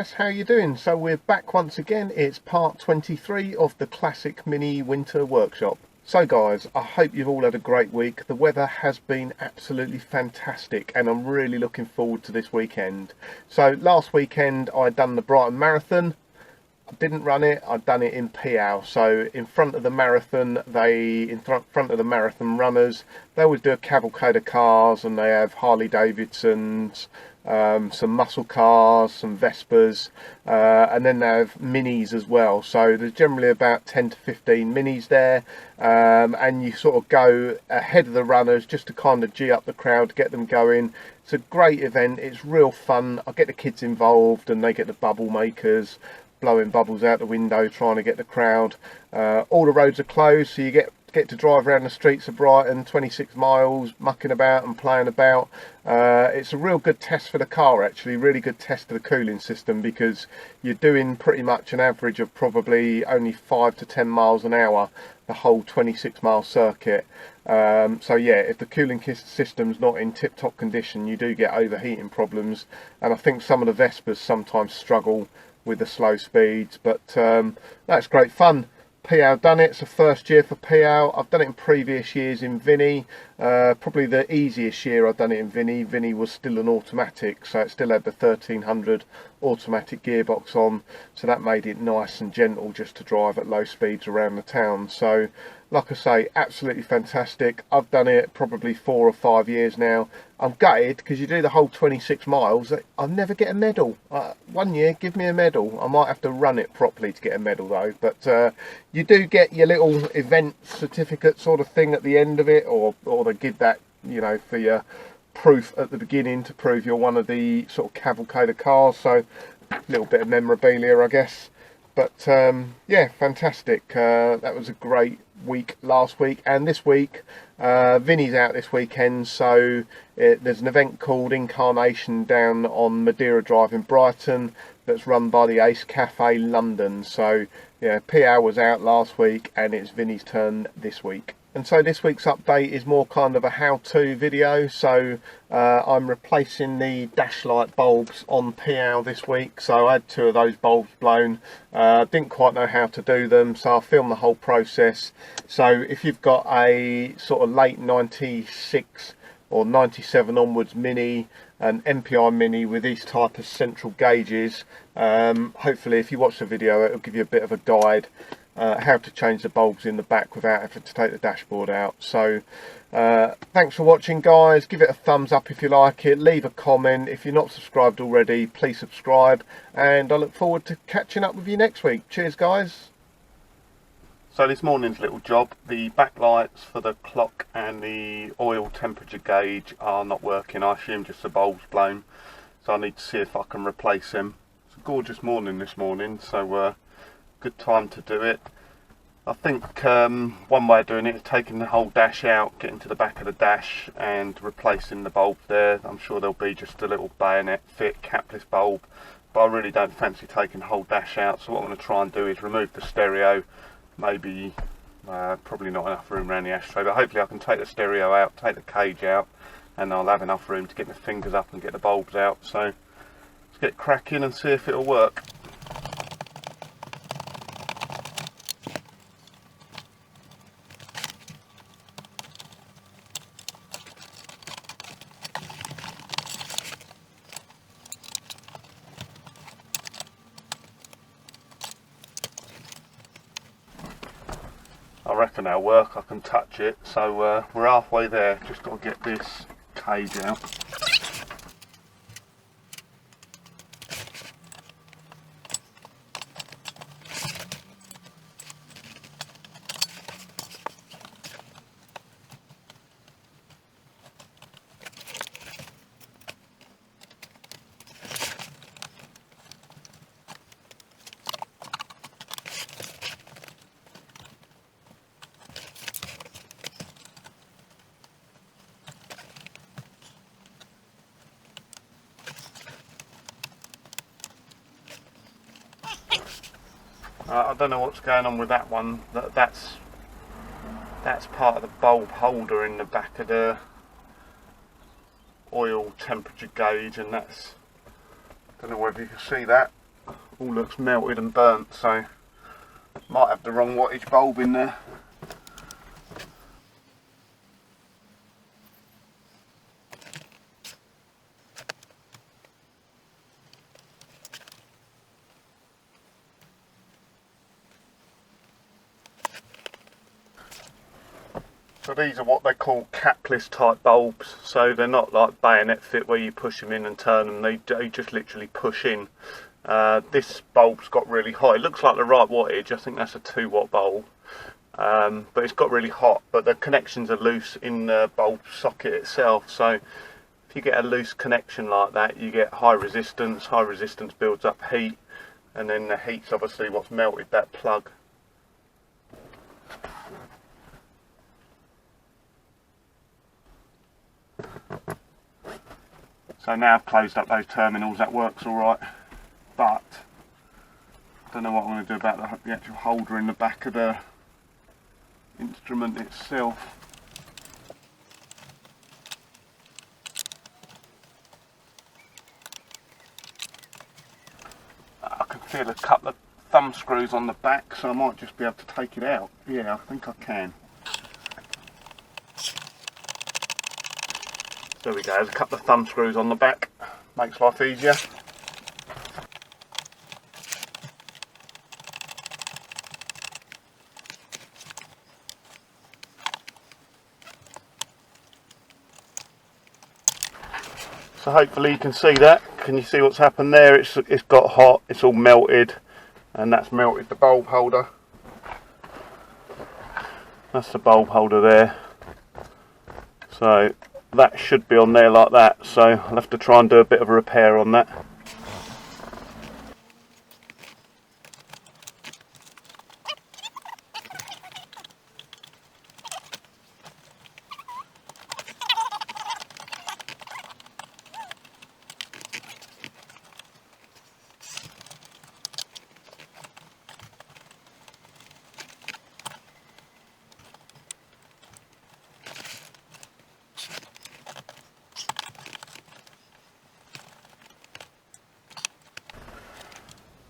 guys, how you doing? So we're back once again. It's part 23 of the classic mini winter workshop. So guys, I hope you've all had a great week. The weather has been absolutely fantastic and I'm really looking forward to this weekend. So last weekend I done the Brighton Marathon. I didn't run it, I'd done it in Piau. So in front of the marathon, front of the marathon runners, they always do a cavalcade of cars, and they have Harley Davidsons, some muscle cars, some Vespers, and then they have minis as well. So there's generally about 10 to 15 minis there, and you sort of go ahead of the runners just to kind of gee up the crowd, get them going. It's a great event, it's real fun. I get the kids involved and they get the bubble makers, blowing bubbles out the window, trying to get the crowd. All the roads are closed, so you get to drive around the streets of Brighton, 26 miles, mucking about and playing about. It's a real good test for the car, actually, really good test of the cooling system, because you're doing pretty much an average of probably only 5 to 10 miles an hour the whole 26-mile circuit. So yeah, if the cooling system's not in tip-top condition, you do get overheating problems, and I think some of the Vespers sometimes struggle with the slow speeds, but that's great fun. Piau done it. It's the first year for Piau. I've done it in previous years in Vinny. Probably the easiest year I've done it in Vinny. Vinny was still an automatic, so it still had the 1300 automatic gearbox on, so that made it nice and gentle just to drive at low speeds around the town. So like I say, absolutely fantastic. I've done it probably 4 or 5 years now. I'm gutted because you do the whole 26 miles. I'll never get a medal. One year, give me a medal. I might have to run it properly to get a medal though. But you do get your little event certificate sort of thing at the end of it, or they give that, you know, for your proof at the beginning to prove you're one of the sort of cavalcade of cars. So a little bit of memorabilia, I guess. But yeah, fantastic. That was a great week last week, and this week Vinny's out this weekend, so there's an event called Incarnation down on Madeira Drive in Brighton that's run by the Ace Cafe London. So yeah, Piau was out last week and it's Vinny's turn this week. And so this week's update is more kind of a how-to video. So I'm replacing the dash light bulbs on Piau this week. So I had 2 of those bulbs blown. Didn't quite know how to do them, so I filmed the whole process. So if you've got a sort of late 96 or 97 onwards mini, an MPI mini with these type of central gauges, hopefully if you watch the video it'll give you a bit of a guide how to change the bulbs in the back without having to take the dashboard out. So thanks for watching guys. Give it a thumbs up if you like it, leave a comment. If you're not subscribed already, please subscribe, and I look forward to catching up with you next week. Cheers guys. So this morning's little job, the backlights for the clock and the oil temperature gauge are not working. I assume just the bulb's blown, so I need to see if I can replace them. It's a gorgeous morning this morning, so good time to do it. I think one way of doing it is taking the whole dash out, getting to the back of the dash and replacing the bulb there. I'm sure there'll be just a little bayonet fit capless bulb, but I really don't fancy taking the whole dash out. So what I'm going to try and do is remove the stereo. Maybe probably not enough room around the ashtray, but hopefully I can take the stereo out, take the cage out, and I'll have enough room to get my fingers up and get the bulbs out. So let's get cracking and see if it'll work. I reckon that'll work. I can touch it, so we're halfway there. Just got to get this cage out. I don't know what's going on with that one. That's part of the bulb holder in the back of the oil temperature gauge, and that's, don't know whether you can see that. all looks melted and burnt, so might have the wrong wattage bulb in there. So these are what they call capless type bulbs, so they're not like bayonet fit where you push them in and turn them, they just literally push in. This bulb's got really hot. It looks like the right wattage, I think that's a 2-watt bulb, but it's got really hot, but the connections are loose in the bulb socket itself, so if you get a loose connection like that you get high resistance builds up heat, and then the heat's obviously what's melted that plug. So now I've closed up those terminals, that works alright, but I don't know what I'm going to do about the actual holder in the back of the instrument itself. I can feel a couple of thumb screws on the back, so I might just be able to take it out. Yeah, I think I can. There we go, there's a couple of thumb screws on the back, makes life easier. So hopefully you can see that. Can you see what's happened there? It's got hot, it's all melted, and that's melted the bulb holder. That's the bulb holder there. So that should be on there like that, so I'll have to try and do a bit of a repair on that.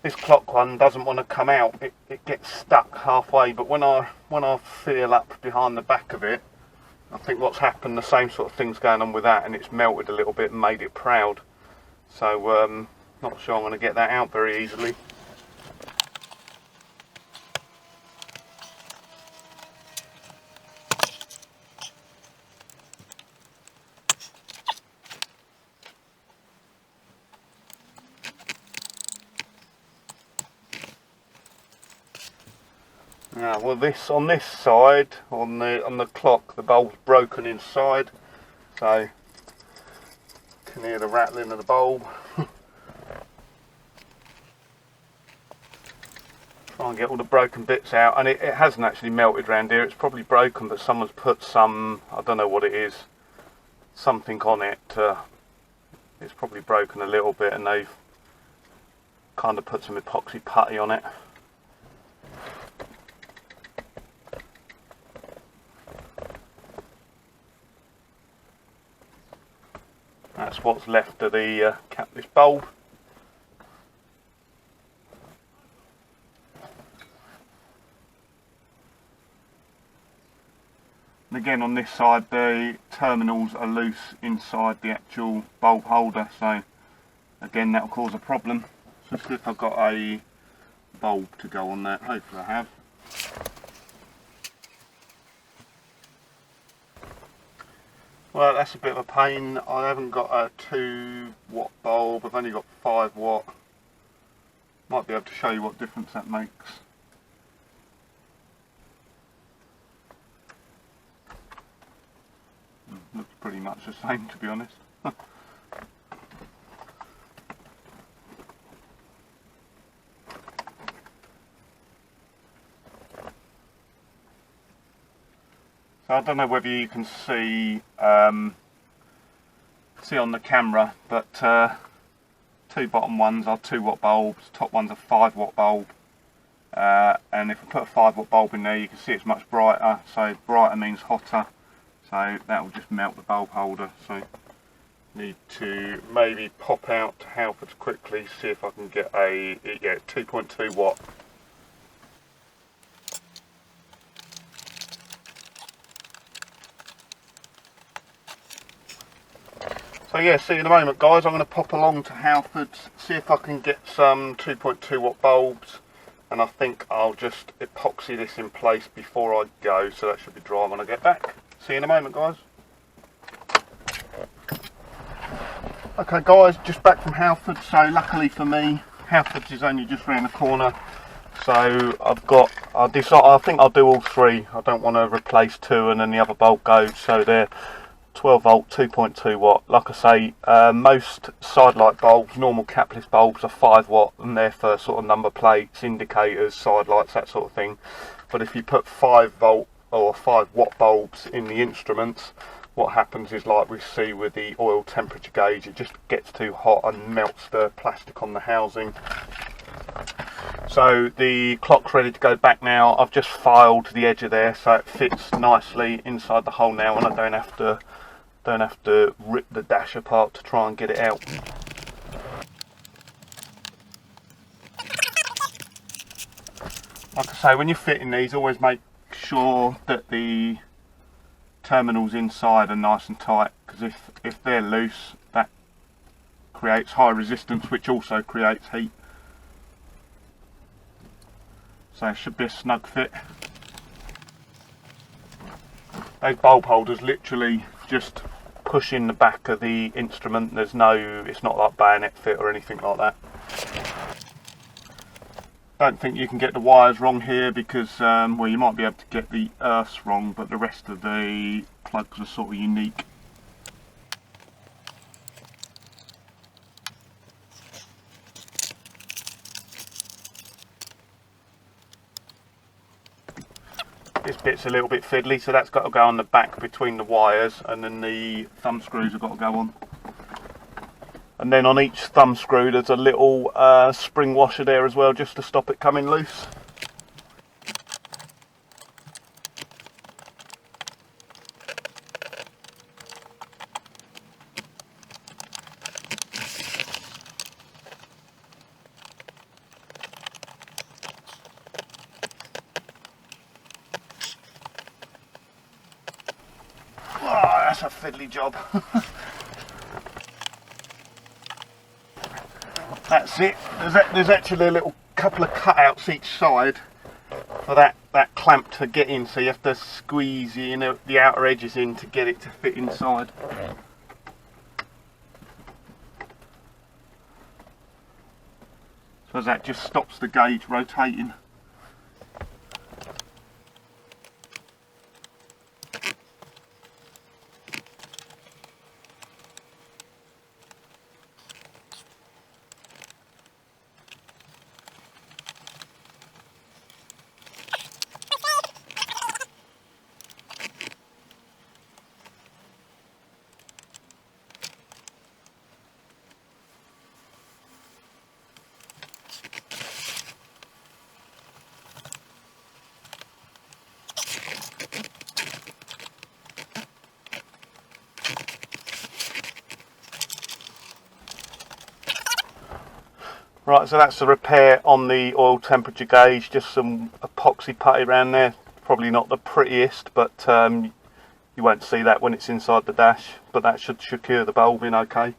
This clock one doesn't want to come out, it gets stuck halfway, but when I feel up behind the back of it, I think what's happened, the same sort of thing's going on with that, and it's melted a little bit and made it proud. So not sure I'm going to get that out very easily. Well, on this side, on the clock, the bulb's broken inside, so you can hear the rattling of the bulb. Try and get all the broken bits out, and it hasn't actually melted around here. It's probably broken, but someone's put some, I don't know what it is, something on it. It's probably broken a little bit, and they've kind of put some epoxy putty on it. That's what's left of the capless bulb. And again, on this side the terminals are loose inside the actual bulb holder, so again that'll cause a problem. So let's see if I've got a bulb to go on that. Hopefully I have. Well, that's a bit of a pain. I haven't got a 2-watt bulb, I've only got 5-watt. Might be able to show you what difference that makes. Looks pretty much the same, to be honest. So I don't know whether you can see on the camera, but 2 bottom ones are 2-watt bulbs, top one's a 5-watt bulb, and if I put a 5-watt bulb in there you can see it's much brighter, so brighter means hotter, so that will just melt the bulb holder. So Need to maybe pop out to Halfords quickly, see if I can get a 2.2 watt. So yeah, see you in a moment guys. I'm going to pop along to Halfords, see if I can get some 2.2 watt bulbs, and I think I'll just epoxy this in place before I go, so that should be dry when I get back. See you in a moment guys. Okay guys, just back from Halfords. So luckily for me, Halfords is only just round the corner. So I think I'll do all three. I don't want to replace two and then the other bulb goes. So they're 12 volt, 2.2 watt. Like I say, most side light bulbs, normal capless bulbs, are 5 watt, and they're for sort of number plates, indicators, side lights, that sort of thing. But if you put 5 volt or 5 watt bulbs in the instruments, what happens is, like we see with the oil temperature gauge, it just gets too hot and melts the plastic on the housing. So the clock's ready to go back now. I've just filed the edge of there so it fits nicely inside the hole now, and I don't have to rip the dash apart to try and get it out. Like I say, when you're fitting these, always make sure that the terminals inside are nice and tight, because if they're loose, that creates high resistance, which also creates heat. So it should be a snug fit. Those bulb holders literally just push in the back of the instrument. It's not like bayonet fit or anything like that. Don't think you can get the wires wrong here, because well, you might be able to get the earths wrong, but the rest of the plugs are sort of unique. This bit's a little bit fiddly, so that's got to go on the back between the wires, and then the thumb screws have got to go on. And then on each thumb screw there's a little spring washer there as well, just to stop it coming loose. Oh, that's a fiddly job. That's it. There's actually a little couple of cutouts each side for that clamp to get in, so you have to squeeze the outer edges in to get it to fit inside. So that just stops the gauge rotating. Right, so that's the repair on the oil temperature gauge, just some epoxy putty around there. Probably not the prettiest, but you won't see that when it's inside the dash, but that should secure the bulb in okay.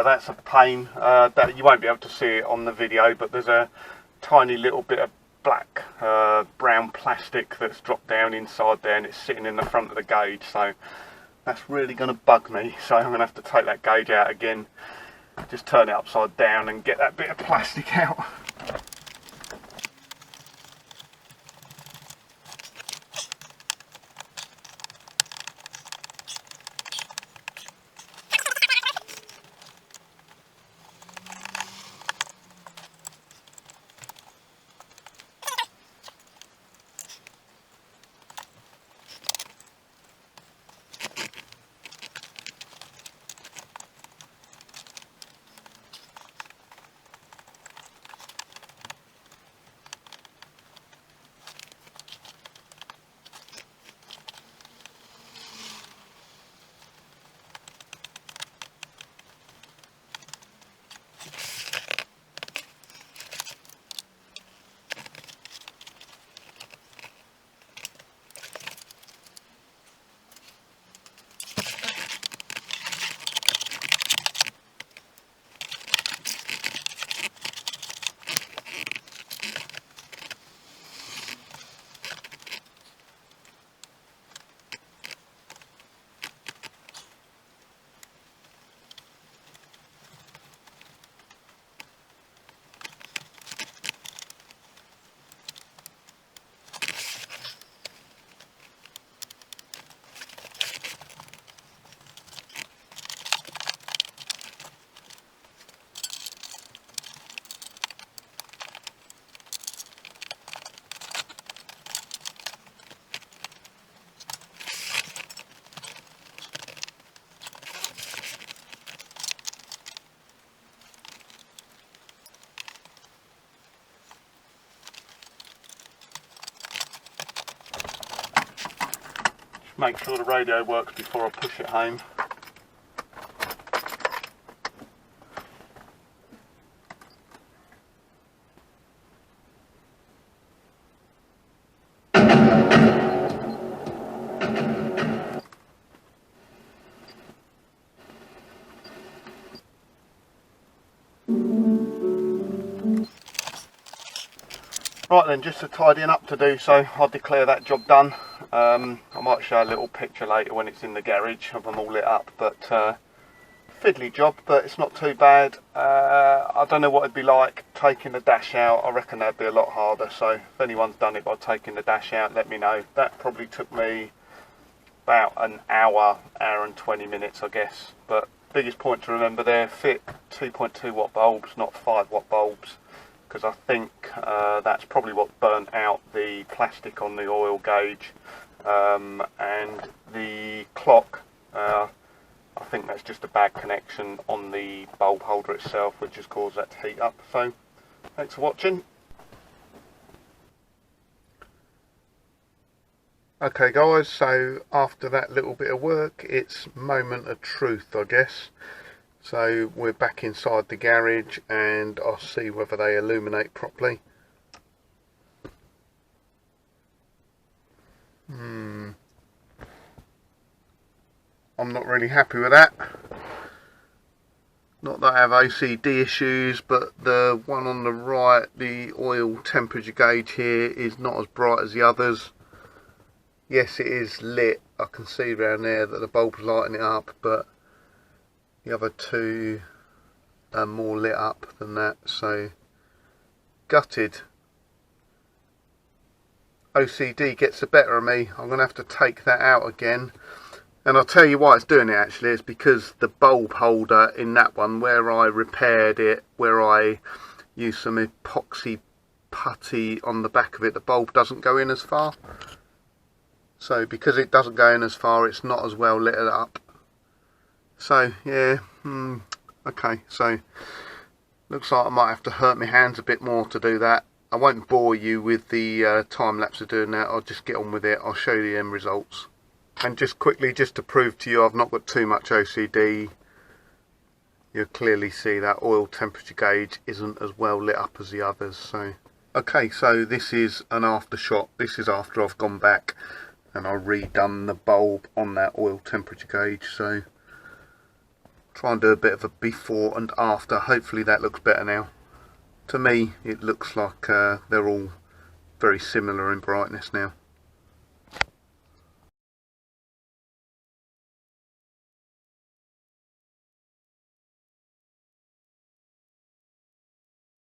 that's a pain. That you won't be able to see it on the video, but there's a tiny little bit of black brown plastic that's dropped down inside there, and it's sitting in the front of the gauge, so that's really going to bug me. So I'm going to have to take that gauge out again, just turn it upside down and get that bit of plastic out. Make sure the radio works before I push it home. Right then, just a tidying up to do, so I'll declare that job done. I might show a little picture later when it's in the garage of them all lit up, but fiddly job, but it's not too bad. I don't know what it'd be like taking the dash out. I reckon that'd be a lot harder, so if anyone's done it by taking the dash out, let me know. That probably took me about an hour and 20 minutes, I guess. But biggest point to remember there, fit 2.2 watt bulbs, not 5 watt bulbs, because I think that's probably what burnt out the plastic on the oil gauge, and the clock, I think that's just a bad connection on the bulb holder itself, which has caused that to heat up. So thanks for watching. Okay guys, so after that little bit of work, it's moment of truth, I guess. So we're back inside the garage and I'll see whether they illuminate properly. I'm not really happy with that. Not that I have OCD issues, but the one on the right, the oil temperature gauge here, is not as bright as the others. Yes, it is lit. I can see around there that the bulb's lighting it up, but the other two are more lit up than that, so gutted. OCD gets the better of me. I'm going to have to take that out again. And I'll tell you why it's doing it actually. It's because the bulb holder in that one, where I repaired it, where I used some epoxy putty on the back of it, the bulb doesn't go in as far. So because it doesn't go in as far, it's not as well lit up. So yeah, okay, so looks like I might have to hurt my hands a bit more to do that. I won't bore you with the time lapse of doing that. I'll just get on with it. I'll show you the end results. And just quickly, just to prove to you I've not got too much OCD, you'll clearly see that oil temperature gauge isn't as well lit up as the others. So okay, so this is an after shot. This is after I've gone back and I've redone the bulb on that oil temperature gauge. So Try and do a bit of a before and after. Hopefully that looks better now. To me it looks like they're all very similar in brightness now.